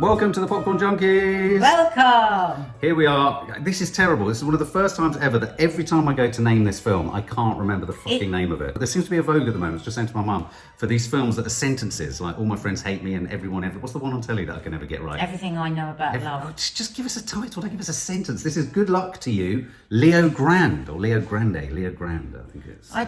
Welcome to the Popcorn Junkies! Welcome! Here we are. This is terrible. This is one of the first times ever that every time I go to name this film, I can't remember the fucking name of it. There seems to be a vogue at the moment, I was just saying to my mum, for these films that are sentences, like All My Friends Hate Me and What's the one on telly that I can never get right? Everything I Know About Love. Just give us a title, don't give us a sentence. This is Good Luck to You, Leo Grande, or Leo Grande, I think it is. I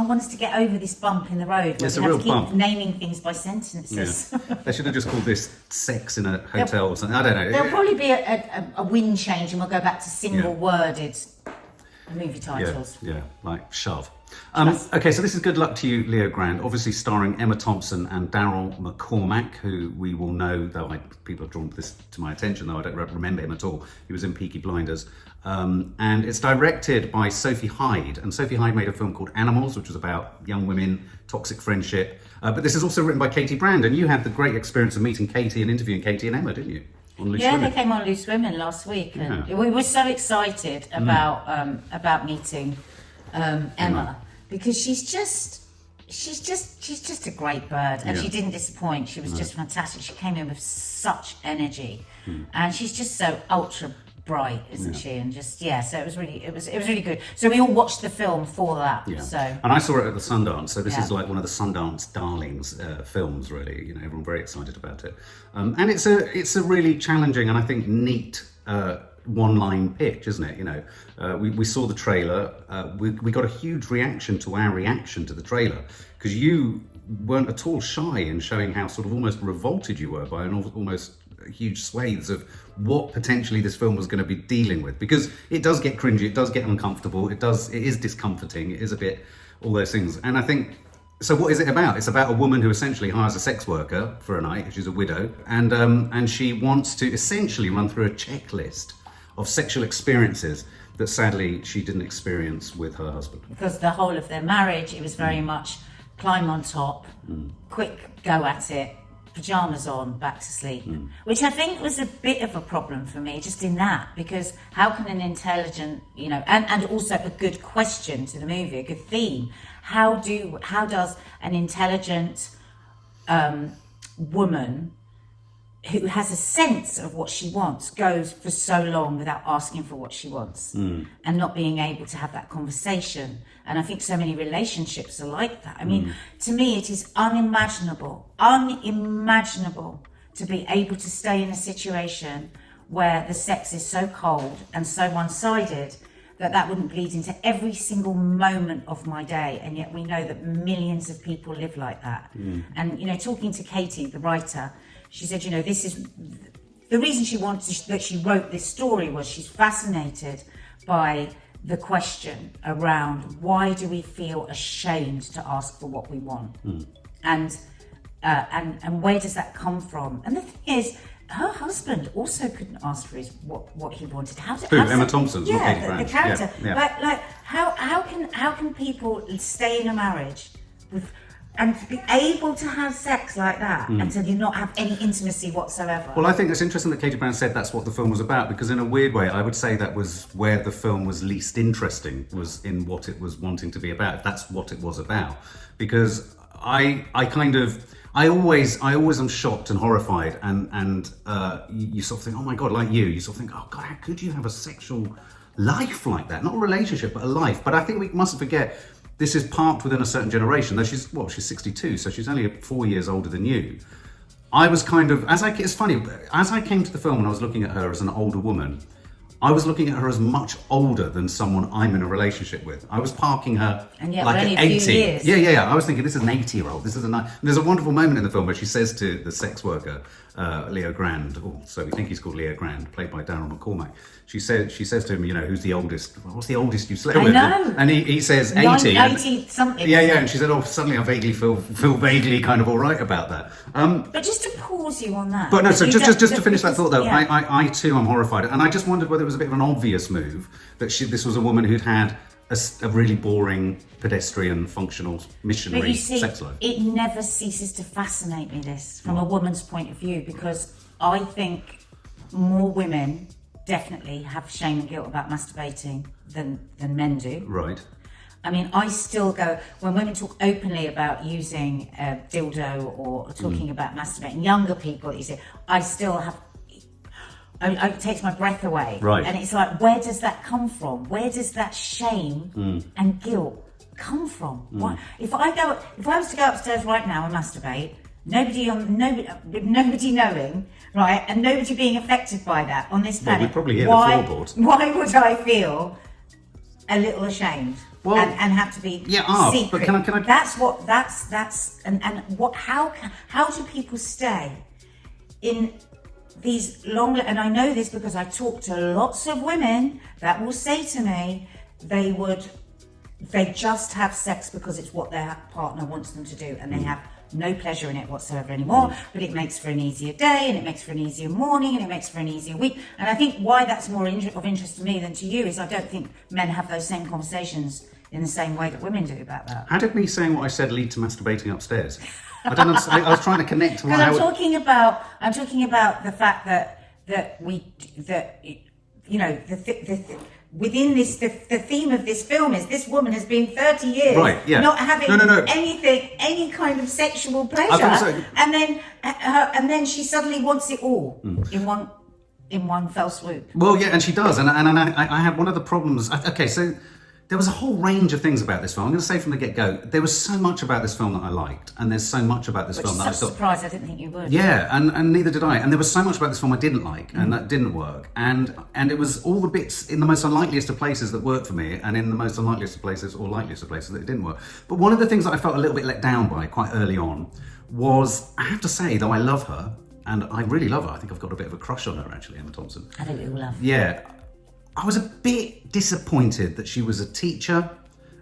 want us to get over this bump in the road where It's we a have real to keep bump. naming things by sentences. Yeah. They should have just called this Sex in a Hotel or something. I don't know. There'll probably be a wind change and we'll go back to single-worded movie titles. Yeah, like Shove. Okay, so this is Good Luck to You, Leo Grande, obviously starring Emma Thompson and Daryl McCormack, who we will know, though people have drawn this to my attention, though I don't remember him at all. He was in Peaky Blinders. And it's directed by Sophie Hyde, and Sophie Hyde made a film called Animals, which was about young women, toxic friendship. But this is also written by Katy Brand, and you had the great experience of meeting Katy and interviewing Katy and Emma, didn't you? On Loose Women. They came on Loose Women last week, and we were so excited about meeting Emma because she's just a great bird, and she didn't disappoint. She was just fantastic. She came in with such energy, and she's just so ultra bright, isn't she? And so it was really good. So we all watched the film for that. Yeah. So and I saw it at the Sundance. So this is like one of the Sundance darlings films. Really, everyone very excited about it. And it's a really challenging and I think neat one-line pitch, isn't it? We saw the trailer. We got a huge reaction to our reaction to the trailer because you weren't at all shy in showing how sort of almost revolted you were by an almost huge swathes of what potentially this film was going to be dealing with, because it does get cringy, it does get uncomfortable, it is discomforting, it is a bit all those things. And I think, so what is it about? It's about a woman who essentially hires a sex worker for a night. She's a widow, and she wants to essentially run through a checklist of sexual experiences that sadly she didn't experience with her husband. because the whole of their marriage, it was very much climb on top, quick go at it, pyjamas on, back to sleep, which I think was a bit of a problem for me just in that, because how can an intelligent, and also a good question to the movie, a good theme, how does an intelligent woman who has a sense of what she wants goes for so long without asking for what she wants and not being able to have that conversation. And I think so many relationships are like that. I mean, to me, it is unimaginable to be able to stay in a situation where the sex is so cold and so one-sided that wouldn't bleed into every single moment of my day. And yet we know that millions of people live like that. And, talking to Katy, the writer, she said, this is the reason she wrote this story was she's fascinated by the question around why do we feel ashamed to ask for what we want, and where does that come from? And the thing is, her husband also couldn't ask for what he wanted. Emma Thompson's, not Katy Brand. The character. Yeah. Like how can people stay in a marriage and to be able to have sex like that and to not have any intimacy whatsoever? Well, I think it's interesting that Katy Brand said that's what the film was about, because in a weird way, I would say that was where the film was least interesting, was in what it was wanting to be about, if that's what it was about. Because I always am shocked and horrified, and you sort of think, oh my God, like you sort of think, oh God, how could you have a sexual life like that? Not a relationship, but a life. But I think we mustn't forget, this is parked within a certain generation, though she's 62, so she's only 4 years older than you. I was it's funny, as I came to the film and I was looking at her as an older woman, I was looking at her as much older than someone I'm in a relationship with. I was parking her like at 80. Yeah. I was thinking, this is an 80-year-old. There's a wonderful moment in the film where she says to the sex worker, Leo Grande, so we think he's called Leo Grande, played by Daryl McCormack. She says to him, who's the oldest? What's the oldest you've slept with? know. And he says 80. 80 something. Yeah. And she said, suddenly I vaguely feel vaguely kind of all right about that. But just to pause you on that. But no, so just to finish that thought though, yeah. I too am horrified, and I just wondered whether it was a bit of an obvious move that this was a woman who'd had a really boring, pedestrian, functional, missionary sex life. It never ceases to fascinate me, this, from a woman's point of view, because I think more women definitely have shame and guilt about masturbating than men do. Right. I mean, I still go, when women talk openly about using a dildo or talking about masturbating, younger people, you say, I still have, it takes my breath away. Right. And it's like, where does that come from? Where does that shame and guilt come from? Why? If I was to go upstairs right now and masturbate, nobody knowing, right, and nobody being affected by that on this planet, we'd probably hear the floorboards. Why would I feel a little ashamed? Well, and have to be secret. But can I? That's what. How do people stay in these long? And I know this because I talk to lots of women that will say to me they just have sex because it's what their partner wants them to do, and they have no pleasure in it whatsoever anymore, but it makes for an easier day, and it makes for an easier morning, and it makes for an easier week. And I think why that's more of interest to me than to you is I don't think men have those same conversations in the same way that women do about that. How did me saying what I said lead to masturbating upstairs? I don't understand. I was trying to connect to what I'm talking about the fact that within this, the theme of this film is this woman has been 30 years not having anything, any kind of sexual pleasure, and then she suddenly wants it all in one fell swoop. Well, yeah, and she does, and I had one of the problems. Okay, so there was a whole range of things about this film. I'm going to say from the get-go, there was so much about this film that I liked, and there's so much about this film that I thought... surprised, I didn't think you would. Yeah, and neither did I. And there was so much about this film I didn't like, and that didn't work. And it was all the bits in the most unlikeliest of places that worked for me, and in the most unlikeliest of places, or likeliest of places, that it didn't work. But one of the things that I felt a little bit let down by quite early on was, I have to say, though I love her, and I really love her, I think I've got a bit of a crush on her, actually, Emma Thompson. I think we all love her. Yeah. I was a bit disappointed that she was a teacher,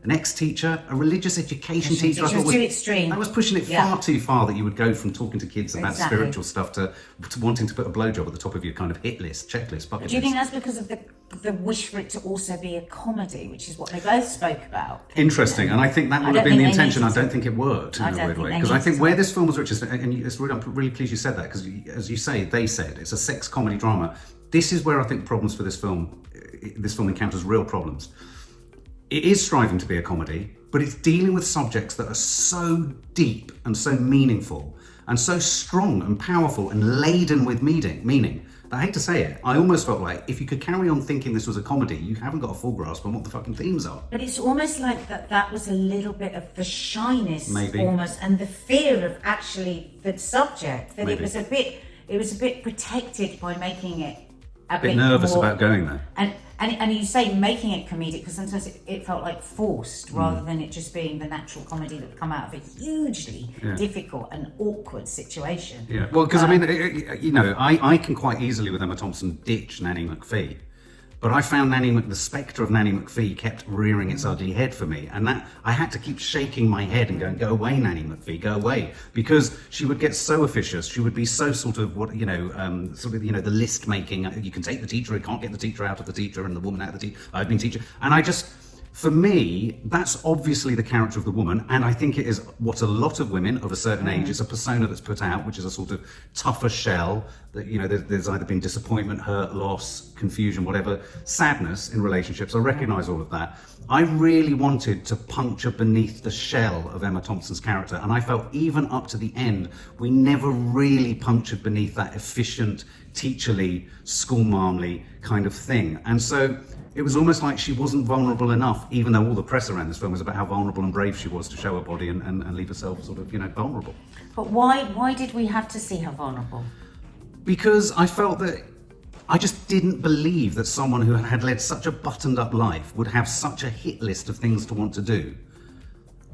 an ex-teacher, a religious education teacher. She was too extreme. I was pushing it far too far that you would go from talking to kids about spiritual stuff to wanting to put a blowjob at the top of your kind of hit list, checklist, bucket list. Do you think that's because of the wish for it to also be a comedy, which is what they both spoke about? Interesting, and I think that would have been the intention. I don't think it worked in a weird way. Because I think where this film was richest, and I'm really pleased you said that, because as you say, they said, it's a sex comedy drama. This is where I think problems for this film encounters real problems. It is striving to be a comedy, but it's dealing with subjects that are so deep and so meaningful and so strong and powerful and laden with meaning that I hate to say it, I almost felt like if you could carry on thinking this was a comedy, you haven't got a full grasp on what the fucking themes are. But it's almost like that was a little bit of the shyness, maybe, almost, and the fear of actually the subject, that maybe. it was a bit protected by making it a bit nervous more, about going there. And you say making it comedic because sometimes it felt like forced rather than it just being the natural comedy that would come out of a hugely difficult and awkward situation. Yeah, well, because I mean, I can quite easily with Emma Thompson ditch Nanny McPhee. But I found the spectre of Nanny McPhee kept rearing its ugly head for me. And that I had to keep shaking my head and going, go away, Nanny McPhee, go away. Because she would get so officious. She would be so sort of the list making. You can take the teacher, you can't get the teacher out of the teacher and the woman out of the teacher. I've been teacher. And for me, that's obviously the character of the woman, and I think it is what a lot of women of a certain age, it's a persona that's put out, which is a sort of tougher shell, that, there's either been disappointment, hurt, loss, confusion, whatever, sadness in relationships. I recognise all of that. I really wanted to puncture beneath the shell of Emma Thompson's character, and I felt even up to the end, we never really punctured beneath that efficient, teacherly, schoolmarmly kind of thing. And so it was almost like she wasn't vulnerable enough, even though all the press around this film was about how vulnerable and brave she was to show her body and leave herself sort of, vulnerable. But why did we have to see her vulnerable? Because I felt that I just didn't believe that someone who had led such a buttoned up life would have such a hit list of things to want to do.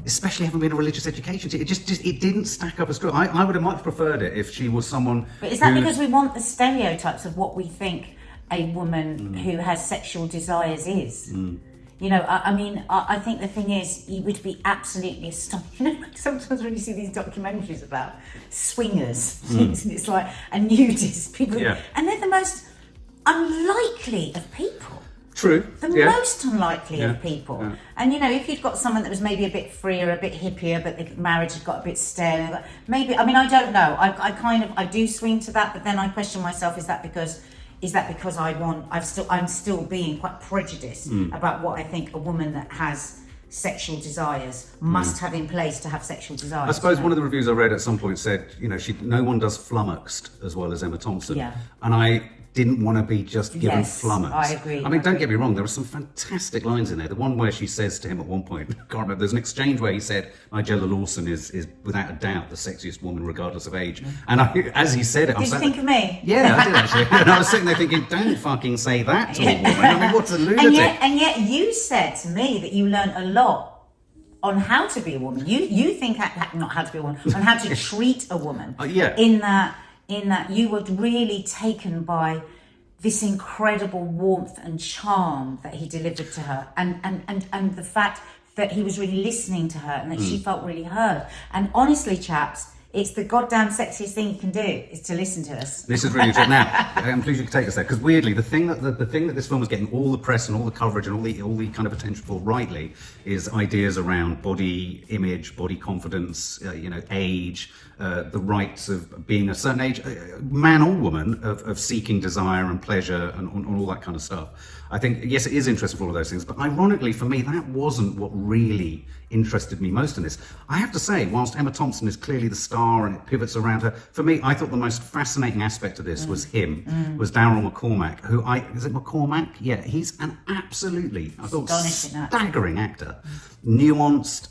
Especially having been a religious education teacher, it didn't stack up as true. I would have much preferred it if she was someone. But is that because we want the stereotypes of what we think a woman who has sexual desires is? I think the thing is, you would be absolutely astonished. Sometimes when you see these documentaries about swingers, it's like a nudist people, and they're the most unlikely of people. True. The most unlikely of people. Yeah. And if you'd got someone that was maybe a bit freer, a bit hippier, but the marriage had got a bit stale, maybe, I don't know. I do swing to that, but then I question myself, is that because I'm still being quite prejudiced about what I think a woman that has sexual desires, must have in place to have sexual desires. I suppose one of the reviews I read at some point said, no one does flummoxed as well as Emma Thompson. Yeah. And I didn't want to be just given flummoxed. I agree. I mean, don't get me wrong, there are some fantastic lines in there. The one where she says to him at one point, I can't remember, there's an exchange where he said, Nigella Lawson is without a doubt the sexiest woman regardless of age. And as he said it, Did you think of me? Yeah, I did actually. And I was sitting there thinking, don't fucking say that to a woman. I mean, what's a lunatic? And yet you said to me that you learned a lot on how to be a woman. You think not how to be a woman, on how to treat a woman. Yeah. In that you were really taken by this incredible warmth and charm that he delivered to her, and the fact that he was really listening to her and that she felt really heard. And honestly, chaps, it's the goddamn sexiest thing you can do is to listen to us. This is really true. Now, I'm pleased you could take us there, because weirdly, the thing that this film was getting all the press and all the coverage and all the kind of attention for, rightly, is ideas around body image, body confidence, age, the rights of being a certain age, man or woman, of seeking desire and pleasure and all that kind of stuff. I think, yes, it is interesting for all of those things, but ironically for me, that wasn't what really interested me most in this. I have to say, whilst Emma Thompson is clearly the star and it pivots around her, for me, I thought the most fascinating aspect of this was Daryl McCormack, is it McCormack? Yeah, he's an absolutely, I thought, staggering actor. Nuanced,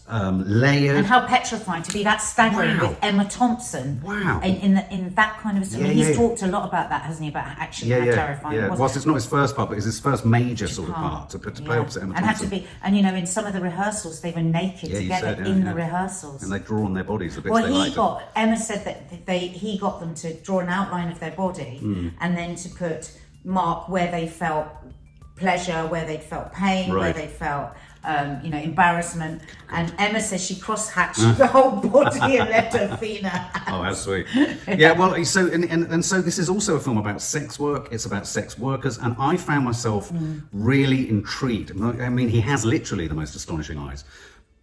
layered. And how petrifying to be that staggering with Emma Thompson. Wow. In that kind of, he's talked a lot about that, hasn't he, about actually how terrifying it was. Whilst it's not his first part, but it's his first major sort of part to play opposite Emma Thompson. And had to be, and in some of the rehearsals, they were naked together in the rehearsals. And they draw on their bodies a bit. Well, Emma said that he got them to draw an outline of their body and then to mark where they felt pleasure, where they'd felt pain, where they felt embarrassment. And Emma says she cross-hatched the whole body and left her female. Oh, how sweet. Yeah, well, so and so this is also a film about sex work. It's about sex workers, and I found myself really intrigued. I mean, he has literally the most astonishing eyes.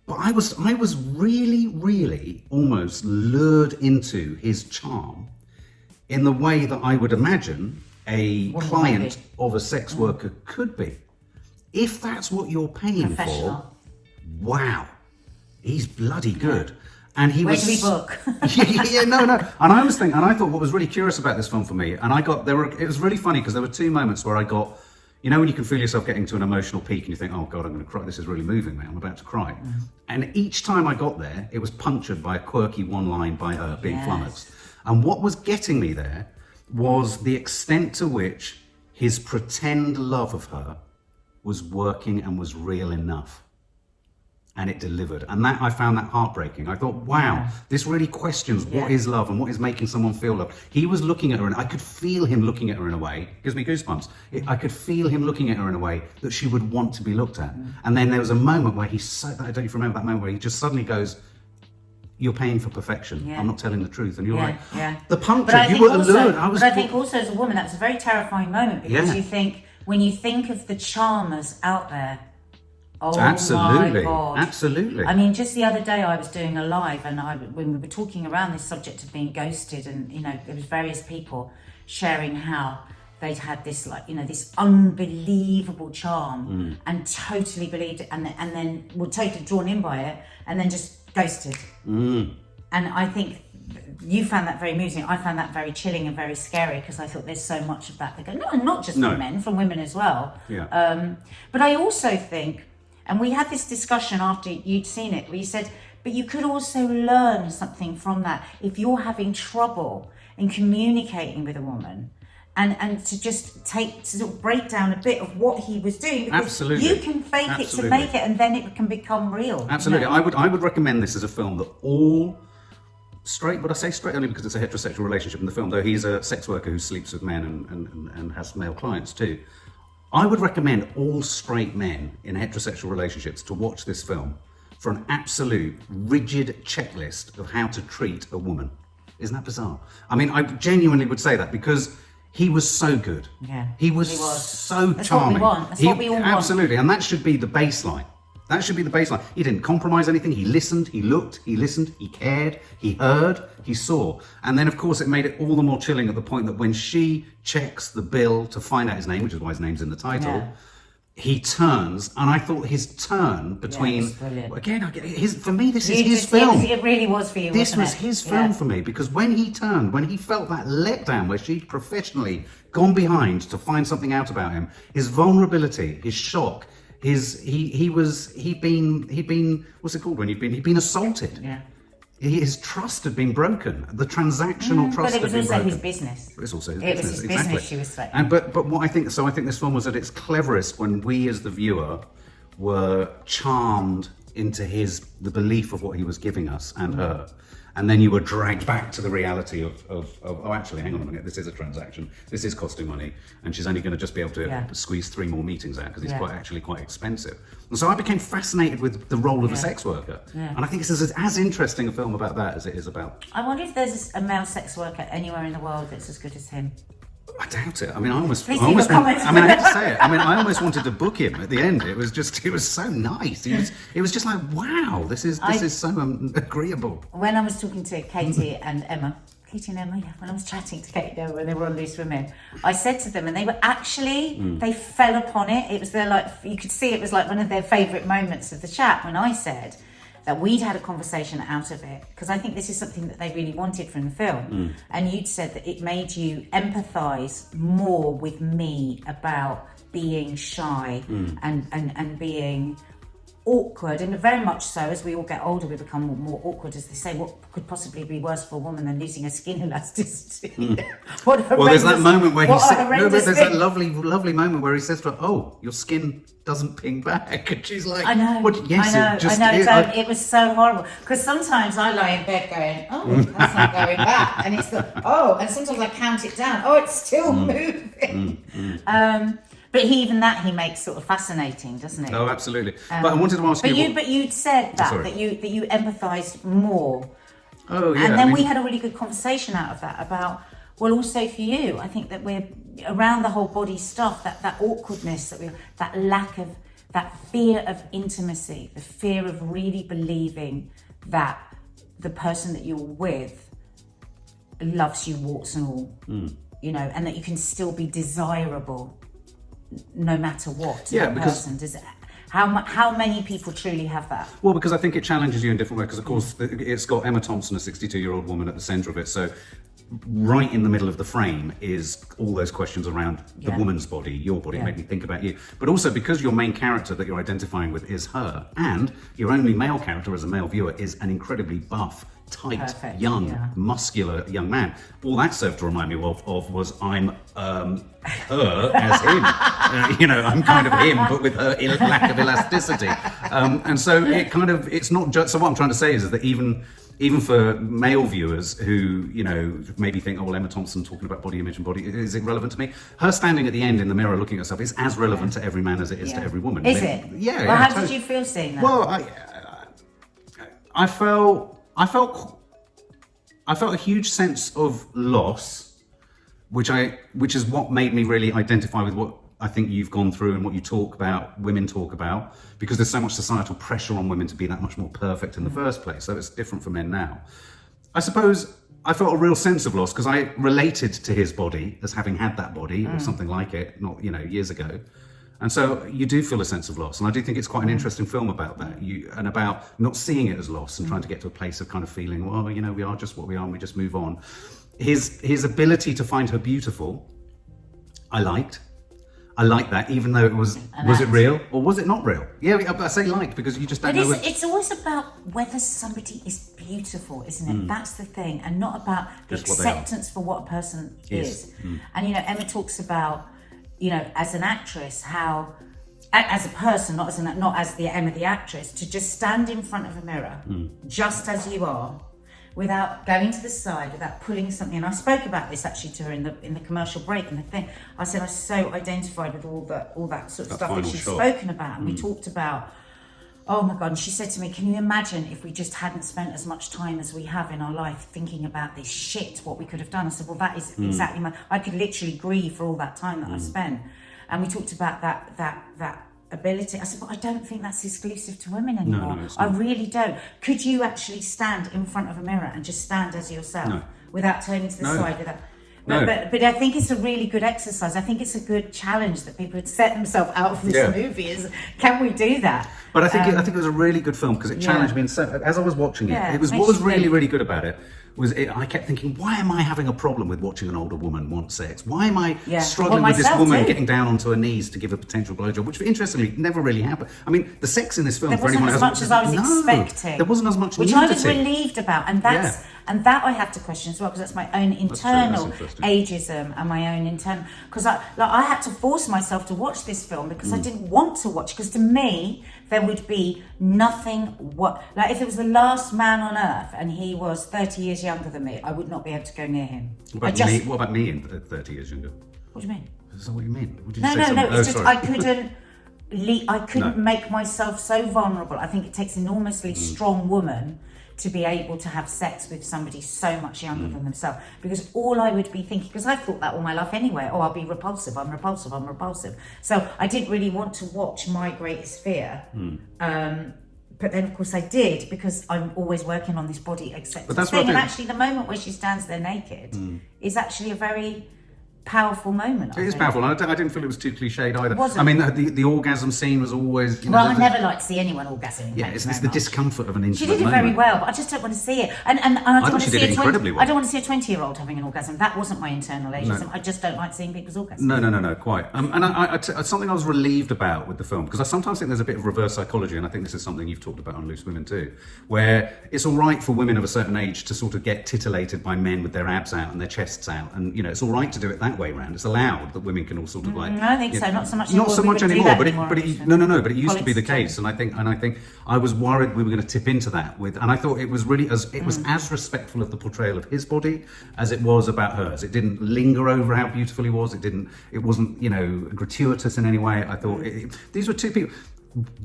But I was really, really almost lured into his charm in the way that I would imagine a client of a sex worker could be. If that's what you're paying for, wow, he's bloody good. And he was. Where do we book? No. And I was thinking, and I thought what was really curious about this film for me, and it was really funny because there were two moments where I got, when you can feel yourself getting to an emotional peak and you think, oh God, I'm going to cry. This is really moving me. I'm about to cry. And each time I got there, it was punctured by a quirky one line by her being flummoxed. And what was getting me there was the extent to which his pretend love of her was working and was real enough, and it delivered. And that, I found that heartbreaking. I thought, wow, this really questions what is love and what is making someone feel love. He was looking at her, and I could feel him looking at her in a way, gives me goosebumps. I could feel him looking at her in a way that she would want to be looked at. And then there was a moment where I don't know if you remember that moment, where he just suddenly goes, you're paying for perfection. I'm not telling the truth. And you're like, the puncture, you were allured. But I think also as a woman, that's a very terrifying moment, because you think, when you think of the charmers out there, absolutely, my God. Absolutely. I mean, just the other day I was doing a live, and when we were talking around this subject of being ghosted, and there was various people sharing how they'd had this this unbelievable charm and totally believed it, and then were totally drawn in by it, and then just ghosted. And I think you found that very amusing. I found that very chilling and very scary, because I thought there's so much of that. Not just from men, from women as well. But I also think, and we had this discussion after you'd seen it, where you said, but you could also learn something from that if you're having trouble in communicating with a woman. And to just sort of break down a bit of what he was doing, because you can fake it to make it, and then it can become real. Absolutely, I would recommend this as a film that all straight, but I say straight only because it's a heterosexual relationship in the film, though he's a sex worker who sleeps with men and has male clients too. I would recommend all straight men in heterosexual relationships to watch this film for an absolute rigid checklist of how to treat a woman. Isn't that bizarre? I mean, I genuinely would say that, because he was so good. He was so charming. That's what we all want. Absolutely, and that should be the baseline. That should be the baseline. He didn't compromise anything. He listened, he looked, he listened, he cared, he heard, he saw. And then, of course, it made it all the more chilling at the point that when she checks the bill to find out his name, which is why his name's in the title, he turns, and I thought his turn between for me this is his film. It really was for you. This was his film for me, because when he turned, when he felt that letdown where she'd professionally gone behind to find something out about him, his vulnerability, his shock, he'd been what's it called when he'd been assaulted. Yeah. His trust had been broken. The transactional trust had been broken. But it was also his business. It's also his business. business. It was his Exactly. business, she was saying. And but what I think this film was at its cleverest when we as the viewer were charmed into the belief of what he was giving us and her. And then you were dragged back to the reality of oh, actually, hang on a minute, this is a transaction, this is costing money, and she's only going to just be able to squeeze 3 more meetings out because it's quite expensive. And so I became fascinated with the role of a sex worker. Yeah. And I think this is as interesting a film about that as it is about... I wonder if there's a male sex worker anywhere in the world that's as good as him. I doubt it. I mean, I have to say it. I mean, I almost wanted to book him at the end. It was so nice. It was just like, wow, this is so agreeable. When I was talking to Katy and Emma, when I was chatting to Katy and Emma when they were on Loose Women, I said to them, and they were actually, they fell upon it. It was you could see it was like one of their favourite moments of the chat when I said that we'd had a conversation out of it, because I think this is something that they really wanted from the film. And you'd said that it made you empathise more with me about being shy and being awkward, and very much so. As we all get older, we become more awkward. As they say, what could possibly be worse for a woman than losing her skin elasticity? There's that moment where there's that lovely moment where he says to her, "Oh, your skin doesn't ping back," and she's like, "I know, what? Yes, I know." It was so horrible, because sometimes I lie in bed going, "Oh, that's not going back," and it's and sometimes I count it down. Oh, it's still moving. But he makes sort of fascinating, doesn't he? Oh, absolutely. But I wanted to ask you. But you'd said that you empathised more. Oh, yeah. And then we had a really good conversation out of that about, well, also for you, I think that we're around the whole body stuff, that awkwardness, that lack of, that fear of intimacy, the fear of really believing that the person that you're with loves you warts and all, and that you can still be desirable no matter what to that person. How many people truly have that? Well, because I think it challenges you in different ways, because of course it's got Emma Thompson, a 62-year-old woman, at the centre of it, so right in the middle of the frame is all those questions around the woman's body, your body, make me think about you. But also because your main character that you're identifying with is her, and your only male character as a male viewer is an incredibly buff, tight, muscular young man. All that served to remind me of was I'm her as him. I'm kind of him, but with her lack of elasticity. And so it's not just. So what I'm trying to say is that even for male viewers who, maybe think, oh, well, Emma Thompson talking about body image and body, is it relevant to me? Her standing at the end in the mirror looking at herself is as relevant to every man as it is to every woman. Is it? Yeah. Well, how did you feel seeing that? Well, I felt a huge sense of loss, which is what made me really identify with what I think you've gone through and what you talk about, women talk about, because there's so much societal pressure on women to be that much more perfect in the first place. So it's different for men now. I suppose I felt a real sense of loss because I related to his body as having had that body or something like it, not years ago. And so you do feel a sense of loss. And I do think it's quite an interesting film about that. And about not seeing it as loss and trying to get to a place of kind of feeling, well, we are just what we are and we just move on. His ability to find her beautiful, I liked that, even though it was it real or was it not real? Yeah, I say liked because you just don't know. It's always about whether somebody is beautiful, isn't it? That's the thing, and not about the acceptance for what a person is. And Emma talks about, as an actress, how, as a person, not as the Emma the actress, to just stand in front of a mirror, just as you are, without going to the side, without pulling something. And I spoke about this actually to her in the commercial break, and the thing I said I so identified with all that sort of stuff that she's spoken about, and we talked about. Oh my God! And she said to me, "Can you imagine if we just hadn't spent as much time as we have in our life thinking about this shit? What we could have done?" I said, "Well, that is exactly I could literally grieve for all that time that I spent." And we talked about that ability. I said, "But I don't think that's exclusive to women anymore. No, I really don't. Could you actually stand in front of a mirror and just stand as yourself without turning to the side? No. But I think it's a really good exercise. I think it's a good challenge that people would set themselves out of this movie. Is can we do that? But I think it was a really good film because it challenged me. And so, as I was watching it, what was really good about it was I kept thinking, why am I having a problem with watching an older woman want sex? Why am I struggling with this woman getting down onto her knees to give a potential blowjob, which interestingly never really happened. I mean, the sex in this film, there wasn't as much as I was expecting. There wasn't as much which nudity. I was relieved about, and that I have to question as well, because that's my own internal ageism and my own internal. Because I had to force myself to watch this film because I didn't want to watch. Because to me, there would be nothing. Like if it was the last man on earth and he was 30 years younger than me, I would not be able to go near him. What about me in 30 years younger? What do you mean? Is that what you mean? No. It's just I couldn't make myself so vulnerable. I think it takes an enormously strong woman to be able to have sex with somebody so much younger than themselves, because all I would be thinking, because I've thought that all my life anyway, I'll be repulsive, I'm repulsive. So I didn't really want to watch My Greatest Fear. But then of course I did, because I'm always working on this body acceptance thing, and actually the moment where she stands there naked is actually a very powerful moment. It is powerful, and I didn't feel it was too cliched either. Was it? I mean, the orgasm scene was always. I never like to see anyone orgasming. It's the discomfort of an intimate She did it moment. very well, but I just don't want to see it. And I don't want to see did incredibly well. I don't want to see a 20-year-old having an orgasm. That wasn't my internal ageism. No. I just don't like seeing people's orgasms. No, quite. And something I was relieved about with the film, because I sometimes think there's a bit of reverse psychology, and I think this is something you've talked about on Loose Women too, where it's all right for women of a certain age to sort of get titillated by men with their abs out and their chests out, and it's all right to do it that way round. It's allowed that women can all sort of like. I think so. Not so much. Not so much anymore. But it used to be the Colleagues case, and I think I was worried we were going to tip into that with, and I thought it was really as respectful of the portrayal of his body as it was about hers. It didn't linger over how beautiful he was. It wasn't gratuitous in any way. I thought these were two people.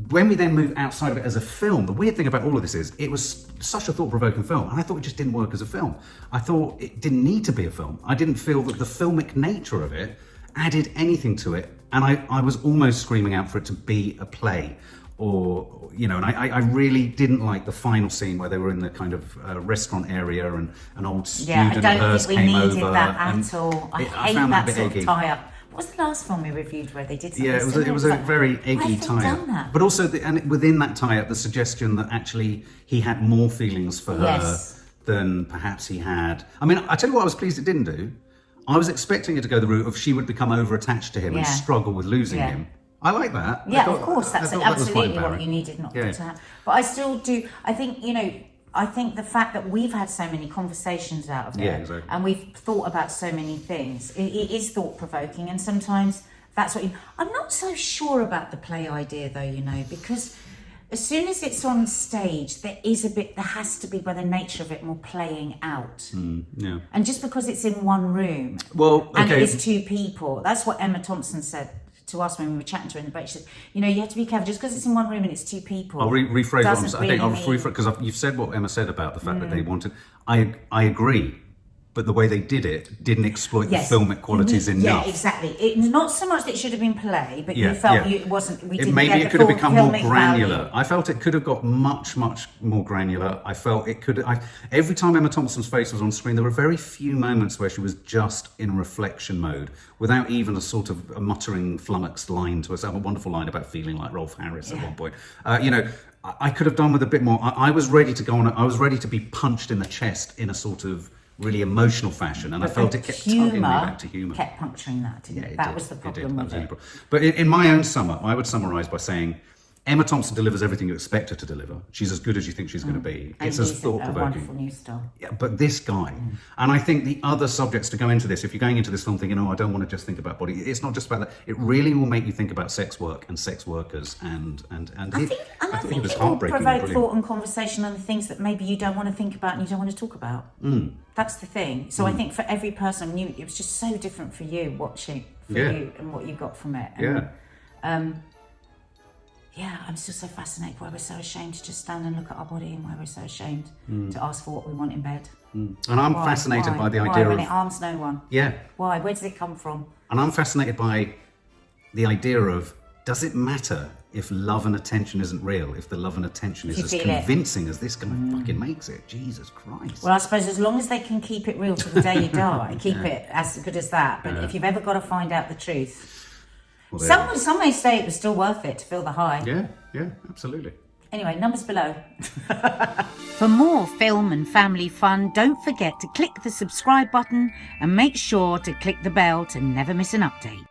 When we then move outside of it as a film, the weird thing about all of this is it was such a thought-provoking film, and I thought it just didn't work as a film. I thought it didn't need to be a film. I didn't feel that the filmic nature of it added anything to it, and I was almost screaming out for it to be a play. And I really didn't like the final scene where they were in the kind of restaurant area and an old student of hers came over. I don't think we needed that at all. I hate that sort of tie-up. What was the last film we reviewed where they did something similar? It was a very eggy tie-up. But also, within that tie-up, the suggestion that actually he had more feelings for her than perhaps he had. I mean, I tell you what I was pleased it didn't do. I was expecting it to go the route of she would become over-attached to him and struggle with losing him. I like that. Yeah, of course, that's absolutely what you needed not to have. But I still do, I think the fact that we've had so many conversations out of it, and we've thought about so many things, it is thought-provoking, and sometimes that's what I'm not so sure about the play idea though, because as soon as it's on stage, there has to be, by the nature of it, more playing out. And just because it's in one room, and it is two people, that's what Emma Thompson said to us when we were chatting to her in the break. She said, you have to be careful, just because it's in one room and it's two people. I'll rephrase what I'm saying. I think I'll rephrase, because you've said what Emma said about the fact that they wanted. I agree. But the way they did it didn't exploit the filmic qualities enough. Yeah, exactly. It's not so much that it should have been play, but you felt it wasn't. Maybe it could have become more granular. Value. I felt it could have got much more granular. I felt it could. Every time Emma Thompson's face was on screen, there were very few moments where she was just in reflection mode, without even a sort of a muttering, flummoxed line to us. I have a wonderful line about feeling like Rolf Harris at one point. I could have done with a bit more. I was ready to go on. I was ready to be punched in the chest in a sort of really emotional fashion, and I felt it kept tugging me back to humour. Kept puncturing that, didn't it? That was the problem with it. But in my own summer, I would summarise by saying Emma Thompson delivers everything you expect her to deliver. She's as good as you think she's going to be. It's as thought-provoking. A wonderful new star. Yeah, but this guy, and I think the other subjects to go into this, if you're going into this film thinking, I don't want to just think about body, it's not just about that. It really will make you think about sex work and sex workers, and I think it was heartbreaking. Provoke thought and conversation on the things that maybe you don't want to think about and you don't want to talk about. That's the thing. So I think for every person, it was just so different for you watching you and what you got from it. And, I'm still so fascinated why we're so ashamed to just stand and look at our body, and why we're so ashamed to ask for what we want in bed. And I'm fascinated by the idea when it harms no one. Yeah. Why? Where does it come from? And I'm fascinated by the idea of, does it matter if love and attention isn't real, if the love and attention is You as feel it. convincing as this guy fucking makes it, Jesus Christ. Well, I suppose as long as they can keep it real till the day you die, keep it as good as that. But if you've ever got to find out the truth, Well, there some may say it was still worth it to feel the high. yeah, absolutely. Anyway, numbers below. For more film and family fun, don't forget to click the subscribe button and make sure to click the bell to never miss an update.